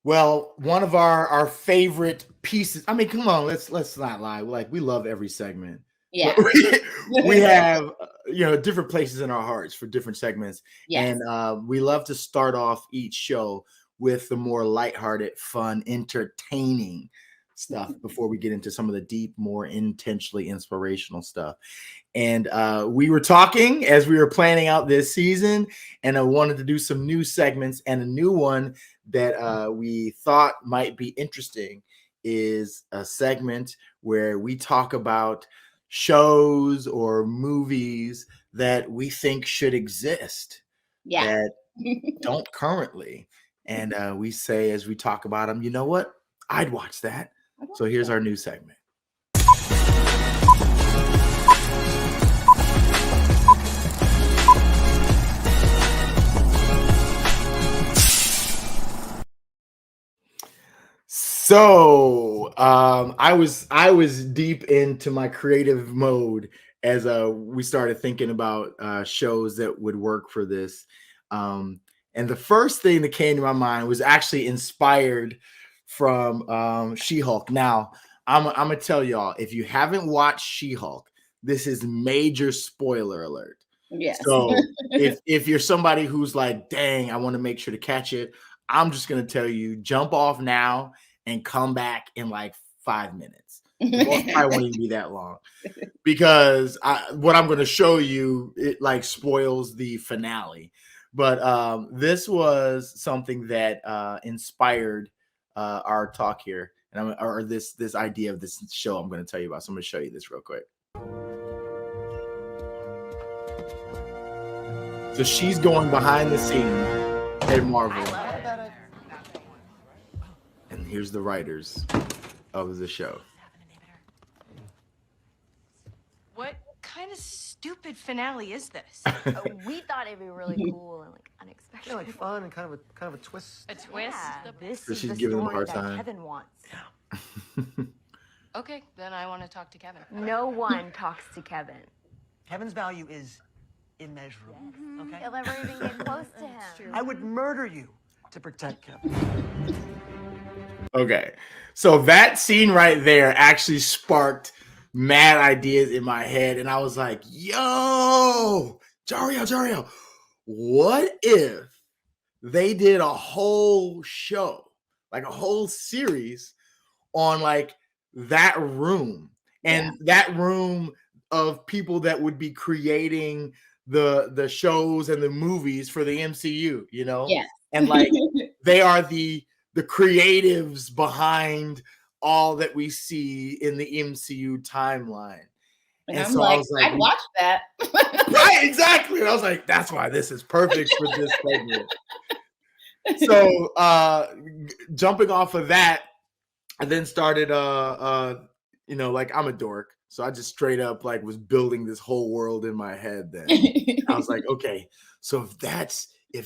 Well, one of our favorite pieces. I mean, come on, let's not lie. Like we love every segment, but Yeah. we have different places in our hearts for different segments, Yes. and we love to start off each show with the more lighthearted, fun, entertaining stuff before we get into some of the deep, more intentionally inspirational stuff. And we were talking as we were planning out this season, and I wanted to do some new segments. And a new one that we thought might be interesting is a segment where we talk about shows or movies that we think should exist Yeah. that don't currently. And we say, as we talk about them, you know what? I'd watch that. So here's our new segment. So I was deep into my creative mode as we started thinking about shows that would work for this. And the first thing that came to my mind was actually inspired from She-Hulk. Now, I'm gonna tell y'all, if you haven't watched She-Hulk, this is major spoiler alert. Yes. So if you're somebody who's like, dang, I want to make sure to catch it, I'm just gonna tell you, jump off now and come back in like 5 minutes. It probably won't even be that long, because what I'm going to show you, it like spoils the finale. But this was something that inspired our talk here, and or this idea of this show I'm going to tell you about. So I'm going to show you this real quick. So she's going behind the scenes at Marvel. And here's the writers of the show. What kind of stupid finale is this? We thought it'd be really cool and like unexpected. Yeah, like fun and kind of a twist. A twist? Yeah, this So is she's the giving them a story hard that time. Kevin wants. Okay, then I want to talk to Kevin. No one talks to Kevin. Kevin's value is immeasurable. Okay? You'll never even get close to him. I would murder you to protect Kevin. Okay, so that scene right there actually sparked mad ideas in my head, and I was like, yo, Jariel, what if they did a whole show, like a whole series on like that room, and that room of people that would be creating the shows and the movies for the MCU, you know? Yes. And like they are the creatives behind all that we see in the MCU timeline. And I'm so like, I'd watch that. Right, exactly. And I was like, that's why this is perfect for this segment. So jumping off of that, I then started like I'm a dork. So I just straight up like was building this whole world in my head then. I was like, okay, so if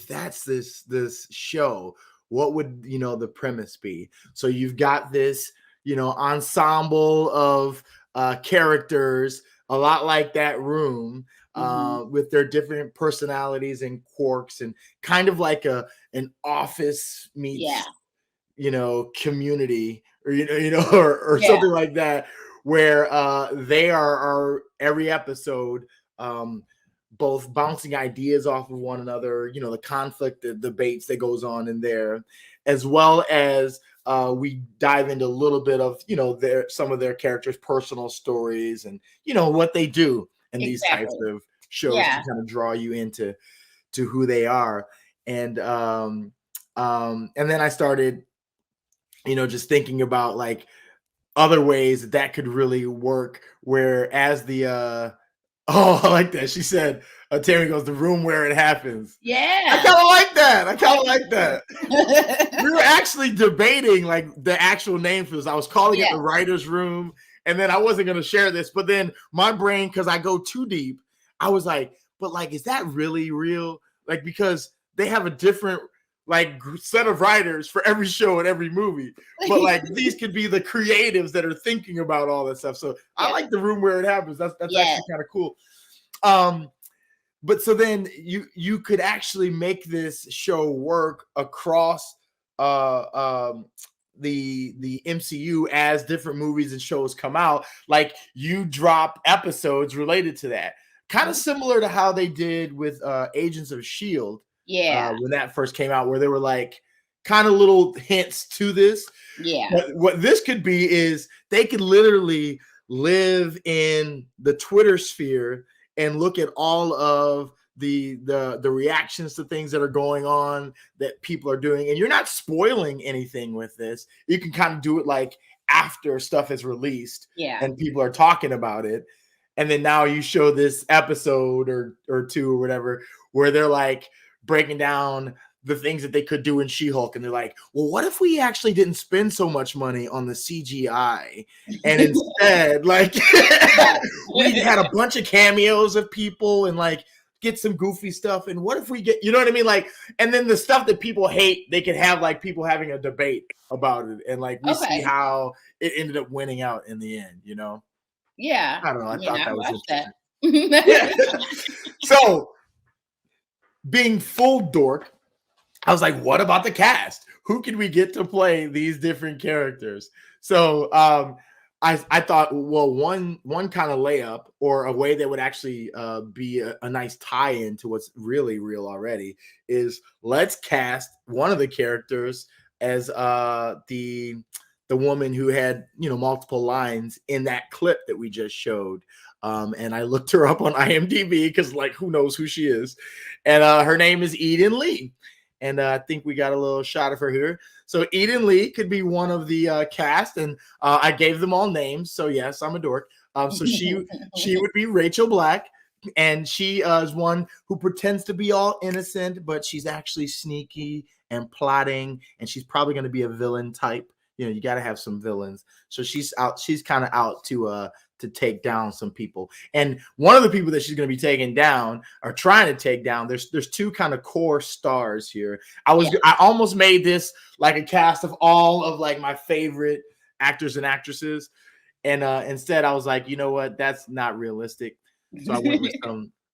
that's this show, what would the premise be? So you've got this ensemble of characters, a lot like that room, with their different personalities and quirks, and kind of like an office meets community, or something like that, where they are every episode both bouncing ideas off of one another, the conflict, the debates that goes on in there, as well as we dive into a little bit of some of their characters' personal stories and what they do in these types of shows to kind of draw you into who they are. And then I started just thinking about like other ways that could really work, whereas the I like that. She said, Tammy goes, the room where it happens. Yeah. I kind of like that. We were actually debating like the actual name for this. I was calling it the writer's room. And then I wasn't going to share this, but then my brain, because I go too deep, I was like, but like, is that really real? Like, because they have a different like set of writers for every show and every movie, but like these could be the creatives that are thinking about all that stuff. So I like the room where it happens. That's actually kind of cool. But so then you could actually make this show work across the MCU as different movies and shows come out, like you drop episodes related to that. Kind of similar to how they did with Agents of Shield. Yeah. When that first came out, where they were like kind of little hints to this. Yeah. But what this could be is they could literally live in the Twitter sphere and look at all of the reactions to things that are going on that people are doing, and you're not spoiling anything with this. You can kind of do it like after stuff is released, and people are talking about it, and then now you show this episode or two or whatever where they're like breaking down the things that they could do in She-Hulk, and they're like, well, what if we actually didn't spend so much money on the CGI and instead like we had a bunch of cameos of people and like get some goofy stuff, and what if we get, you know what I mean, like, and then the stuff that people hate, they could have like people having a debate about it, and like we see how it ended up winning out in the end, you know. Yeah, I don't know, I thought that was interesting. So being full dork, I was like, what about the cast? Who can we get to play these different characters? So I thought, well, one kind of layup or a way that would actually be a nice tie-in to what's really real already is let's cast one of the characters as the woman who had, you know, multiple lines in that clip that we just showed. And I looked her up on IMDb because, like, who knows who she is? And her name is Eden Lee. And I think we got a little shot of her here. So Eden Lee could be one of the cast, and I gave them all names. So yes, I'm a dork. So she would be Rachel Black, and she is one who pretends to be all innocent, but she's actually sneaky and plotting, and she's probably going to be a villain type. You know, you got to have some villains. So she's out. She's kind of out to take down some people. And one of the people that she's going to be taking down or trying to take down, there's two kind of core stars here. I almost made this like a cast of all of like my favorite actors and actresses. And instead I was like, you know what? That's not realistic. So I went with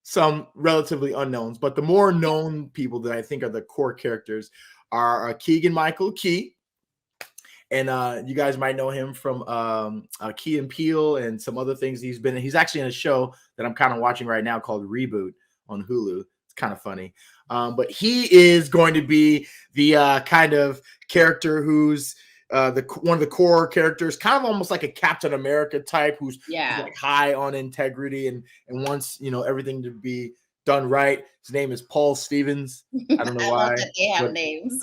some relatively unknowns, but the more known people that I think are the core characters are Keegan-Michael Key. And you guys might know him from Key and Peele and some other things he's been in. He's actually in a show that I'm kind of watching right now called Reboot on Hulu. It's kind of funny. But he is going to be the kind of character who's one of the core characters, kind of almost like a Captain America type who's like high on integrity and wants, you know, everything to be done right. His name is Paul Stevens. I don't know why. They have names.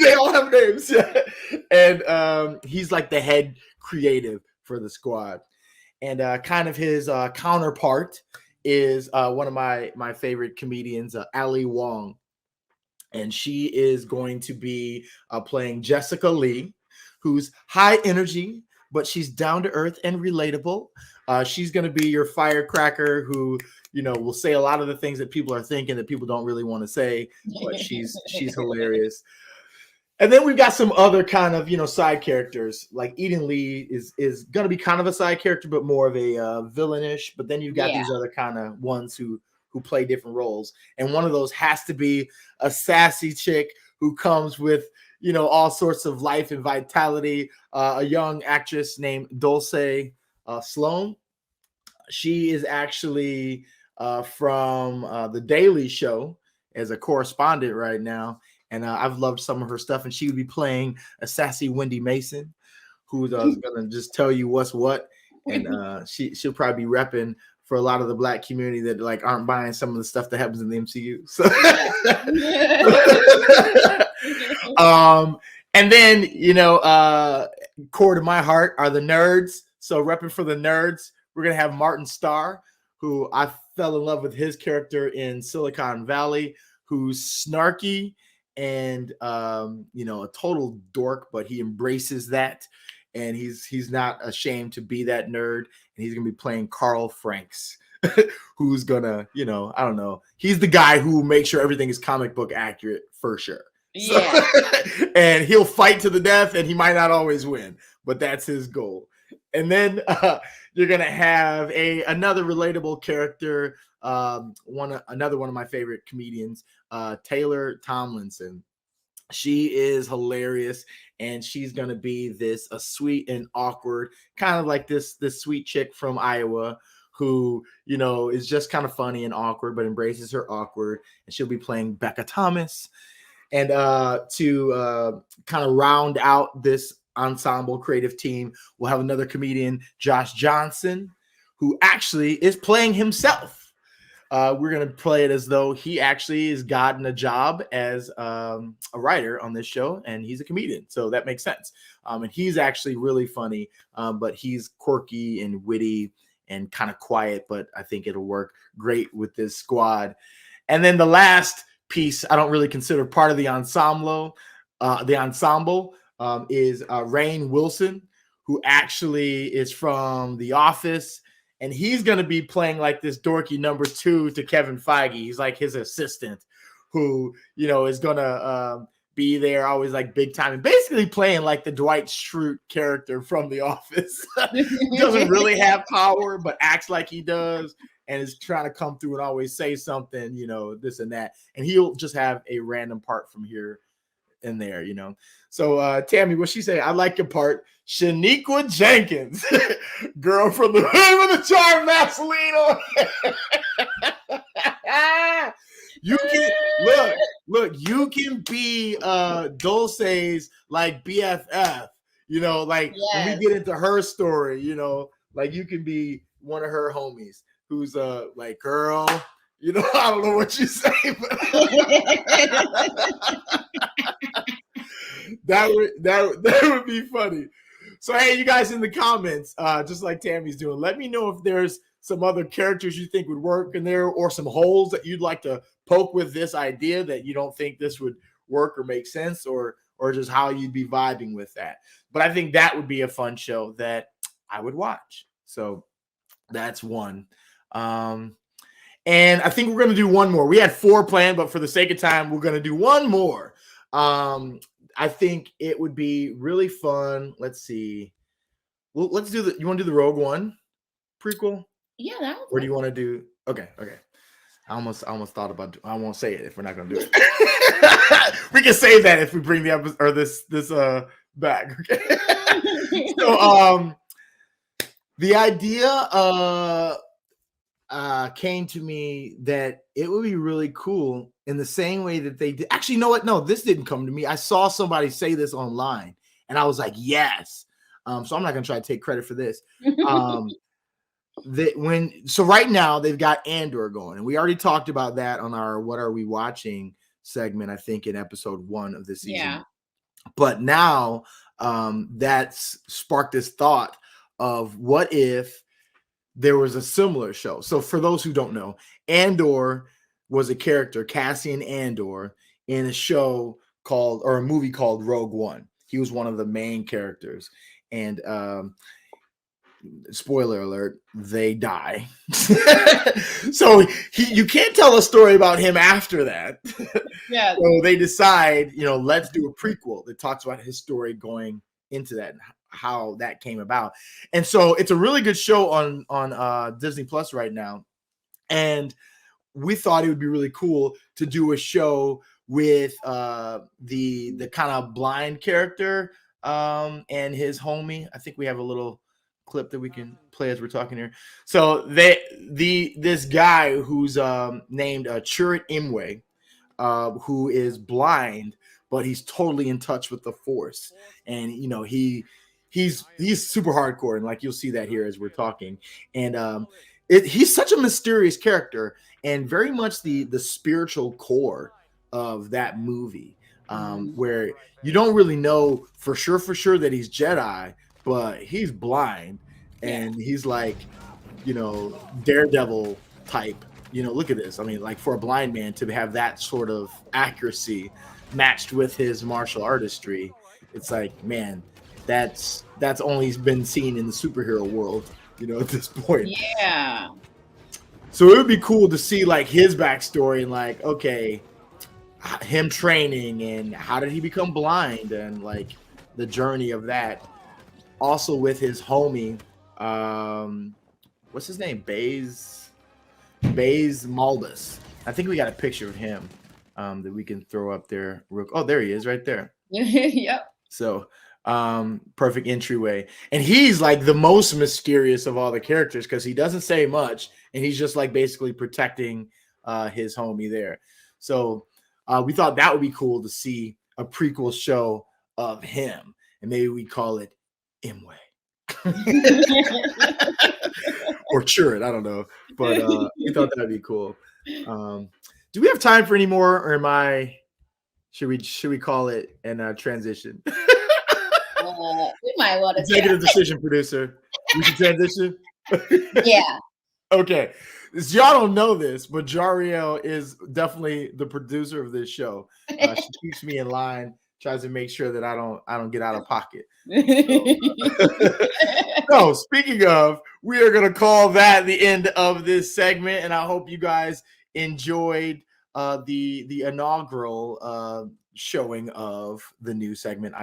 They all have names. Yeah. And he's like the head creative for the squad. And kind of his counterpart is one of my favorite comedians, Ali Wong. And she is going to be playing Jessica Lee, who's high energy, but she's down to earth and relatable. She's going to be your firecracker who, you know, will say a lot of the things that people are thinking that people don't really want to say, but she's hilarious. And then we've got some other kind of, you know, side characters. Like Eden Lee is going to be kind of a side character, but more of a villainish. But then you've got these other kind of ones who play different roles. And one of those has to be a sassy chick who comes with, you know, all sorts of life and vitality. A young actress named Dulce Sloan. She is actually from The Daily Show as a correspondent right now. And I've loved some of her stuff. And she would be playing a sassy Wendy Mason, who's going to just tell you what's what. And she'll probably be repping for a lot of the Black community that like aren't buying some of the stuff that happens in the MCU. So, and then, you know, core to my heart are the nerds. So repping for the nerds, we're going to have Martin Starr, who I fell in love with his character in Silicon Valley, who's snarky and, you know, a total dork, but he embraces that. And he's not ashamed to be that nerd. And he's going to be playing Carl Franks, who's going to, you know, I don't know. He's the guy who makes sure everything is comic book accurate for sure. Yeah. So, and he'll fight to the death and he might not always win, but that's his goal. And then you're going to have another relatable character, another one of my favorite comedians, Taylor Tomlinson. She is hilarious, and she's gonna be a sweet and awkward, kind of like this sweet chick from Iowa who, is just kind of funny and awkward, but embraces her awkward. And she'll be playing Becca Thomas. And to kind of round out this ensemble creative team, we'll have another comedian, Josh Johnson, who actually is playing himself. We're going to play it as though he actually has gotten a job as a writer on this show, and he's a comedian. So that makes sense. And he's actually really funny, but he's quirky and witty and kind of quiet, but I think it'll work great with this squad. And then the last piece I don't really consider part of the ensemble. Is Rainn Wilson, who actually is from The Office, and he's going to be playing like this dorky number 2 to Kevin Feige. He's like his assistant, who is going to be there always like big time, and basically playing like the Dwight Schrute character from The Office. He doesn't really have power, but acts like he does. And is trying to come through and always say something, this and that. And he'll just have a random part from here and there, So Tammy, what she say? I like your part. Shaniqua Jenkins, girl from the hood with the charm Vaseline. You can look, you can be Dulce's like BFF, like when we get into her story, like you can be one of her homies who's like, girl, I don't know what you say, but that would be funny. So hey, you guys in the comments, just like Tammy's doing, let me know if there's some other characters you think would work in there, or some holes that you'd like to poke with this idea that you don't think this would work or make sense, or just how you'd be vibing with that. But I think that would be a fun show that I would watch. So that's one. And I think we're going to do one more. We had 4 planned, but for the sake of time, we're going to do one more. I think it would be really fun. Let's see. Well, let's do you want to do the Rogue One prequel? Yeah, that would. Or do you want to do? Okay. I almost thought about. I won't say it if we're not going to do it. We can save that if we bring the episode or this back. Okay. So the idea came to me that it would be really cool in the same way that they did. Actually, you know what? No, this didn't come to me. I saw somebody say this online, and I was like, yes. So I'm not going to try to take credit for this. So right now they've got Andor going, and we already talked about that on our What Are We Watching segment, I think in episode 1 of this season. Yeah. But now that's sparked this thought of what if there was a similar show. So for those who don't know, Andor was a character, Cassian Andor, in a show called, or a movie called Rogue One. He was one of the main characters. And spoiler alert, they die. So you can't tell a story about him after that. Yeah. So they decide, let's do a prequel that talks about his story going into that and how that came about. And so it's a really good show on Disney Plus right now. And we thought it would be really cool to do a show with the kind of blind character and his homie. I think we have a little clip that we can play as we're talking here. So this guy who's named Chirrut Imwe, who is blind, but he's totally in touch with the Force, and he's super hardcore, and like you'll see that here as we're talking. And he's such a mysterious character, and very much the spiritual core of that movie, where you don't really know for sure that he's Jedi, but he's blind, and he's like, Daredevil type. Look at this. I mean, like, for a blind man to have that sort of accuracy matched with his martial artistry, it's like, man, that's only been seen in the superhero world, at this point. Yeah. So it would be cool to see like his backstory and like, okay, him training and how did he become blind and like the journey of that. Also with his homie, what's his name? Baze Maldus. I think we got a picture of him. that we can throw up there. Oh, there he is right there. Yep. So perfect entryway. And he's like the most mysterious of all the characters because he doesn't say much and he's just like basically protecting his homie there. So we thought that would be cool to see a prequel show of him. And maybe we call it Imwe. Or Churrit, I don't know. But we thought that'd be cool. Do we have time for any more, or should we call it and transition? We might want to Executive decision, producer. We should transition. Yeah. Okay. So y'all don't know this, but Jariel is definitely the producer of this show. She keeps me in line, tries to make sure that I don't get out of pocket. So speaking of, we are gonna call that the end of this segment, and I hope you guys enjoyed the inaugural showing of the new segment.